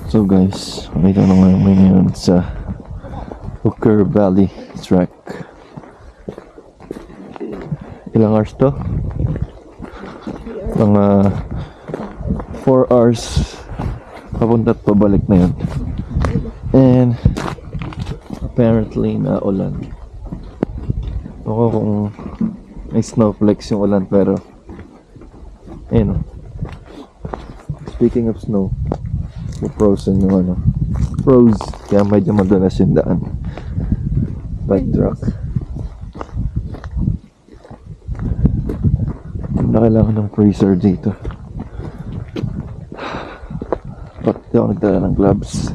So guys, makita na nga naman ngayon sa Hooker Valley Track. Ilang hours to? Mga 4 hours papunta at pabalik na yun. And apparently na ulan. Ako kung may snowflakes yung ulan, pero ayun. Speaking of snow, frozen yung ano, froze, kaya medyo madalas yung daan. Bad truck. Na kailangan ng freezer dito. Bakit di ako nagdala ng gloves?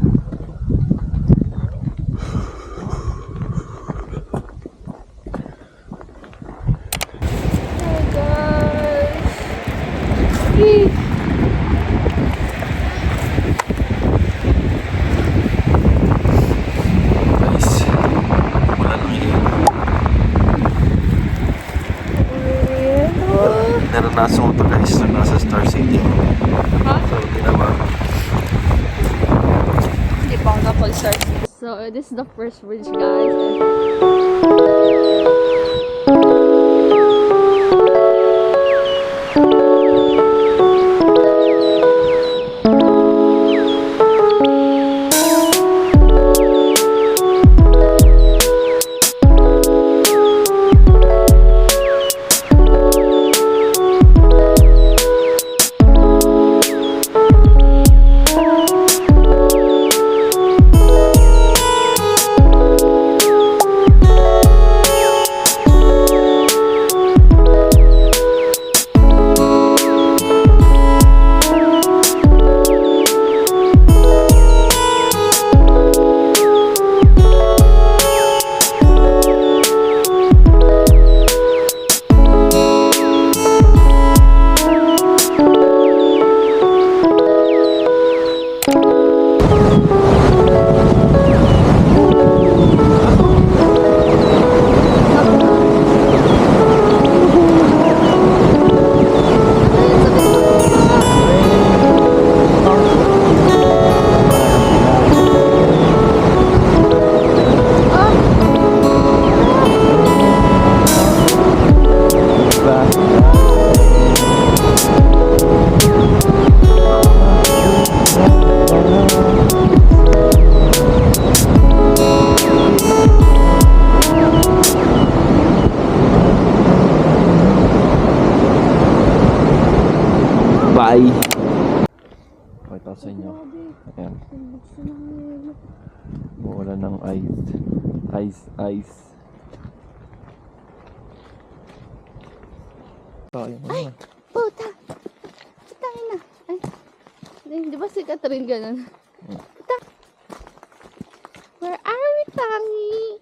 Naranasan ko to guys nung nasa Star City. So, ginawa ko. Hindi pa ako na-full-start. So, this is the first bridge, guys. Bye! Pakita ko sa inyo. Ayan. Wala ng ice. Ay! Puta! Putangin na! Ay! Di ba si Catherine ganun? Puta! Where are we, Tangi?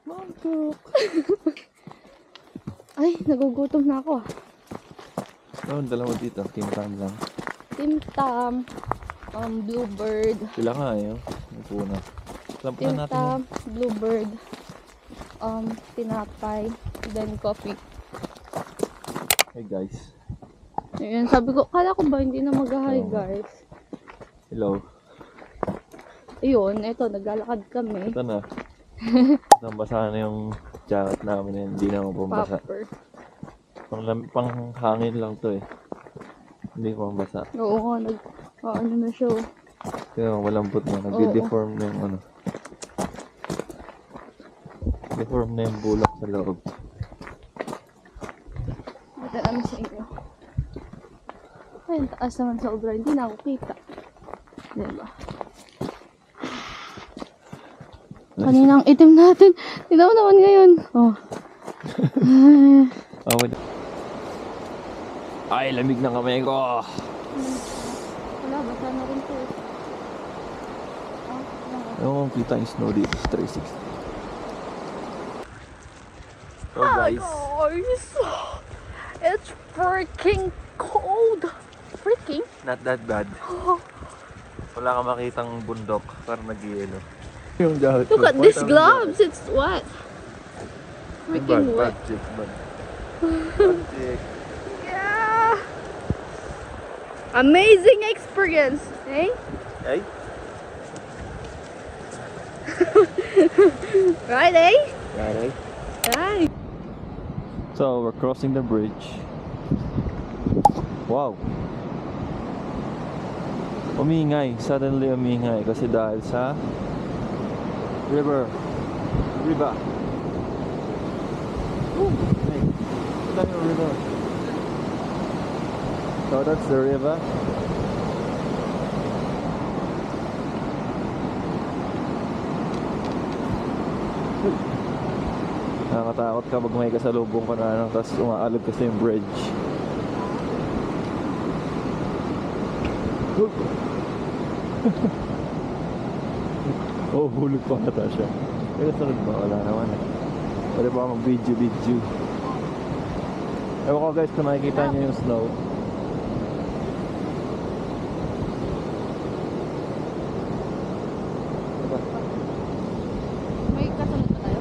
Mabuk! Ay! Nagugutom na ako ah. Ano, dalawa dito. Team Tam lang. Team Tam. Bluebird. Sila nga yun. May puna. Team Tam, Bluebird. Tinapay. Then coffee. Hey guys. Ayun, sabi ko, kala ko ba hindi na mag-hi guys. Hello. Ayun, eto, naglalakad kami. Ito na. Nabasa na yung jacket namin. Hindi na ako pambasa. Popper. Pang hangin lang to eh. Hindi ko mabasa. Oo nga, ano na siya. Kaya malambot na. Nag-deform na yung ano. Deform na yung bulak sa loob. Ito namin sa inyo. Ayun, taas naman sa obra. Hindi na ako kita. Diba? Kaninang itim natin. Tignan mo naman ngayon. Oh. Okay. Ay, lamig ng kamay ko. Wala, basa na rin po. Ewan kong kita yung snow dito sa 360. So guys, guys, it's freaking cold. Freaking? not that bad. Wala ka makitang bundok, parang nag-ielo. Yung jacket Look at these gloves. It's wet. Freaking wet. Bad chick, bad. Bad chick. Yeah. Amazing experience, eh? Ay? Right, eh? Yari. Right. So, we're crossing the bridge. Wow. Umingay. Suddenly umingay. Kasi dahil sa river. River. Ooh, hey. Ito yung river. So, that's the river. Nakakatakot kapag may kasalubong ka na ano, tapos umaalog kasi yung bridge. Oh, hulog pa ata siya. Pero sunod ba? Wala naman eh. Pwede ba mag-video. Ewan ko guys kung nakikita nyo yung snow. Diba? May kasunod pa tayo?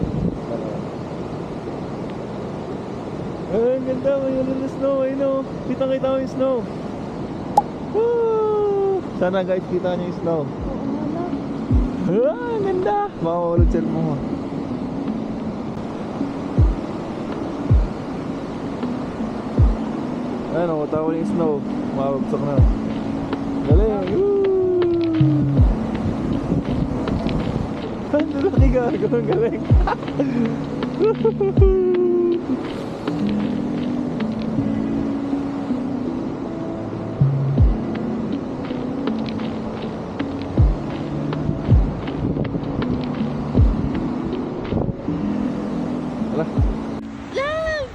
Ay, ang ganda. May yun yung snow. Ayun o. Kita mo yung snow. Woo! Sana guys kita nyo yung snow. Oo nga lang. Ah, ang ganda. Baka mawalog cellphone mo. Ayun o, tawal yung snow. Mawabagsak na. Galing. Woo! Ang laki gago. Ang galing. Wala. Galing.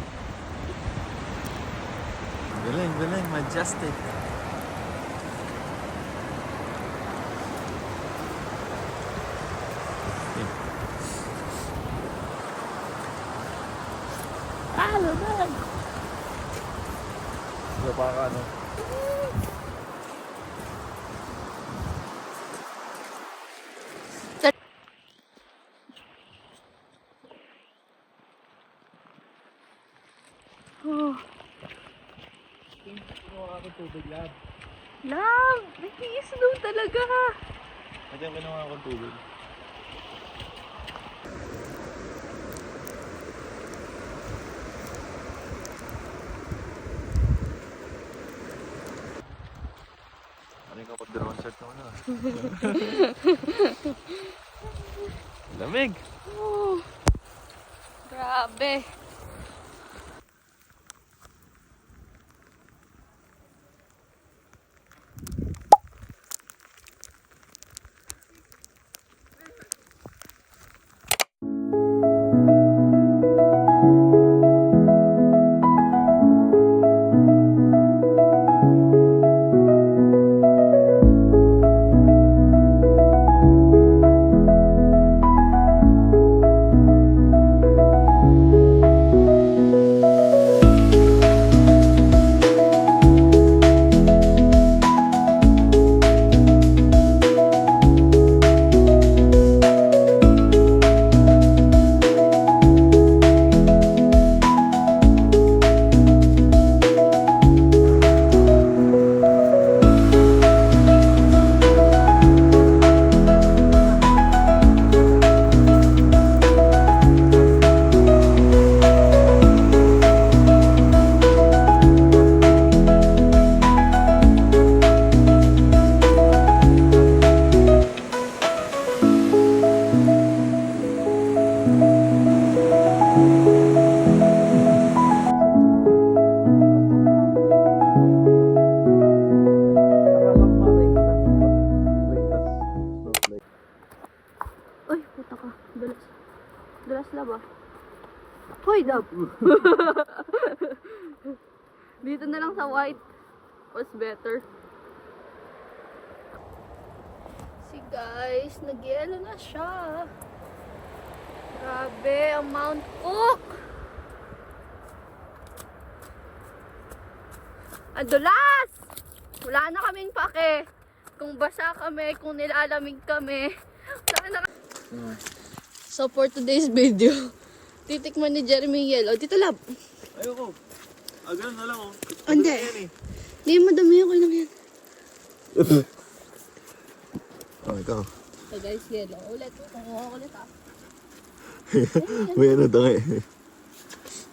Majestic. Ah, lumag. Wala pa ka ano. Oh. Kinuha akong tubig lab. Love, nag-iis doon talaga. Nandiyan kinuha akong tubig. Ano yung kapag-drone shirt naman ah. Lamig. Oh. Grabe. Uy, puta ka. Dulas. Dulas na ba? Hoy, dab! Dito na lang sa white. Was better. See guys, nag-yelo na siya. Grabe, ang Mount Cook! Ang dulas! Wala na kaming pake. Kung basa kami, kung nilalamig kami. Wala na. So for today's video, titikman ni Jeremy yellow. Tito Lab. Ayoko. Ganun na lang oh. Hindi. Hindi mo dami ako lang yan. Oh, ikaw. So guys, yellow. Ulit. Kumuha ko ulit ah. May ano tangi.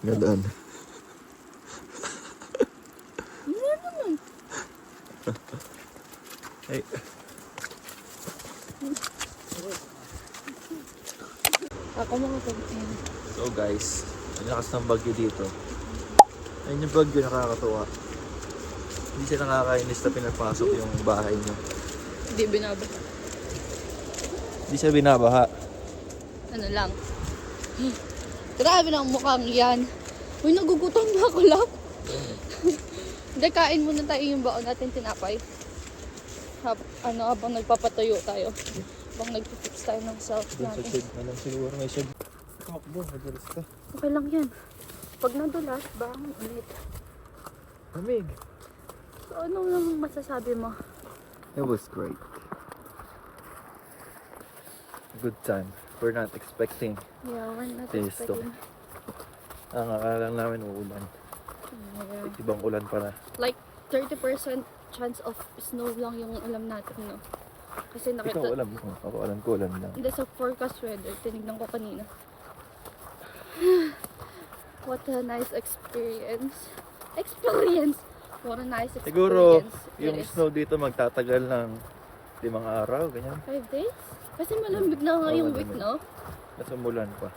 Gandaan. Ano naman? Hey. Ako mga pagkain. So guys, ang lakas ng bagyo dito. Ayun yung bagyo nakakatuwa. Hindi siya nakakainis na pinapasok yung bahay niyo. Hindi binaba. Hindi siya binabaha. Ano lang. Grabe na ang mukhang yan. Uy, nagugutom na ako lang. Hindi, kain muna tayo yung baon natin tinapay. Habang nagpapatayo tayo. Habang nagpipix tayo ng self natin. Alam siguro may shed. Kakbo, madalas ka. Okay lang yan. Pag nadulas, bangon ulit. Lamig. So, ano lang masasabi mo? It was great. Good time. We're not expecting. Yeah, we're not Taste expecting. Ang akala lang namin uulan. Yeah. Ibang ulan para. Like, 30% chance of snow lang yung alam natin, no? Kasi Ikaw nakita... alam mo. Ako alam ko ulan lang. Hindi, sa forecast weather, tinignan ko kanina. What a nice experience. What a nice experience. Siguro, it yung is. snow dito magtatagal ng 5 araw, ganyan. 5 days? Kasi malamig na nga Oo, yung malamig. week, no? Nasa umulan pa.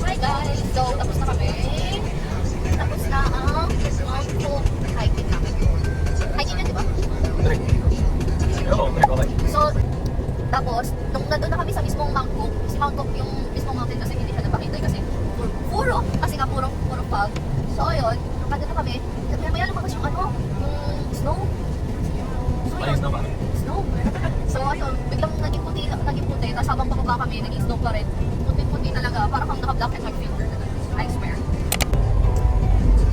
Hi guys! So, tapos na kami. Tapos na ang hiking namin. Hiking yun, di ba? Oo, okay. So, tapos, nung nandun na kami sa mismong Mangkok, si Mangkok yung mismong mountain kasi hindi siya napakita kasi puro, kasi nga puro fog. So, ayun, nung nandun na kami, maya lumakas yung yung snow. So, Ayos naman. snow. So, ayun, biglang naging puti, tapos habang pababa kami, naging snow pa rin. Puti-puti talaga, parang kang naka-black and white filter. I swear.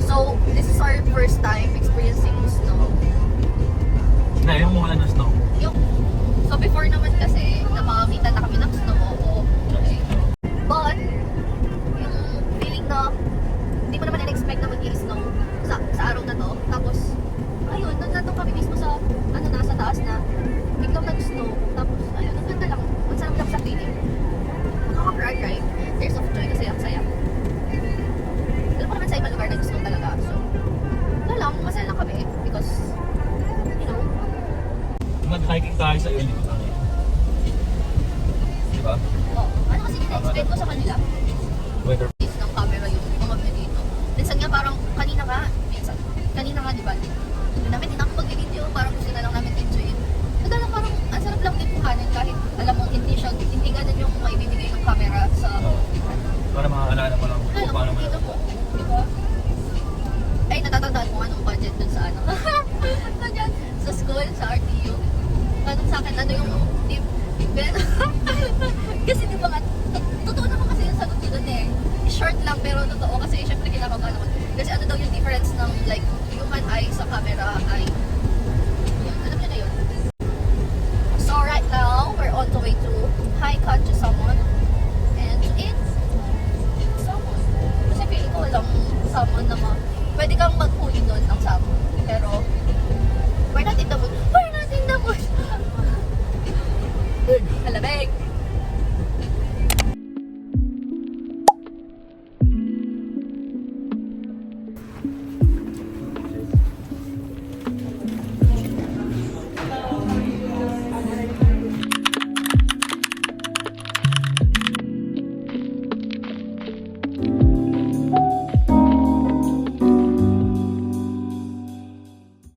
So, this is our first time experiencing snow. Na, yung umulan ng snow. So before naman kasi, nakakita na kami ng snow, okay. But, yung feeling na, hindi mo naman na-expect na mag-i-snow sa araw na to. Tapos, ayun, nandun kami mismo sa, nasa taas na, biglang nag-snow. Tapos, ayun, ang ganda lang. Ang sarap lang sa feeling. Nakaka-pride, right? Tears of joy kasi ang saya. Alam ko naman sa ibang lugar nag-snow talaga. So, wala lang, masaya lang kami. Because, you know, Mag-hiking tayo sa Elite. Di ba? ano kasi kita-expect ko sa kanila? Weather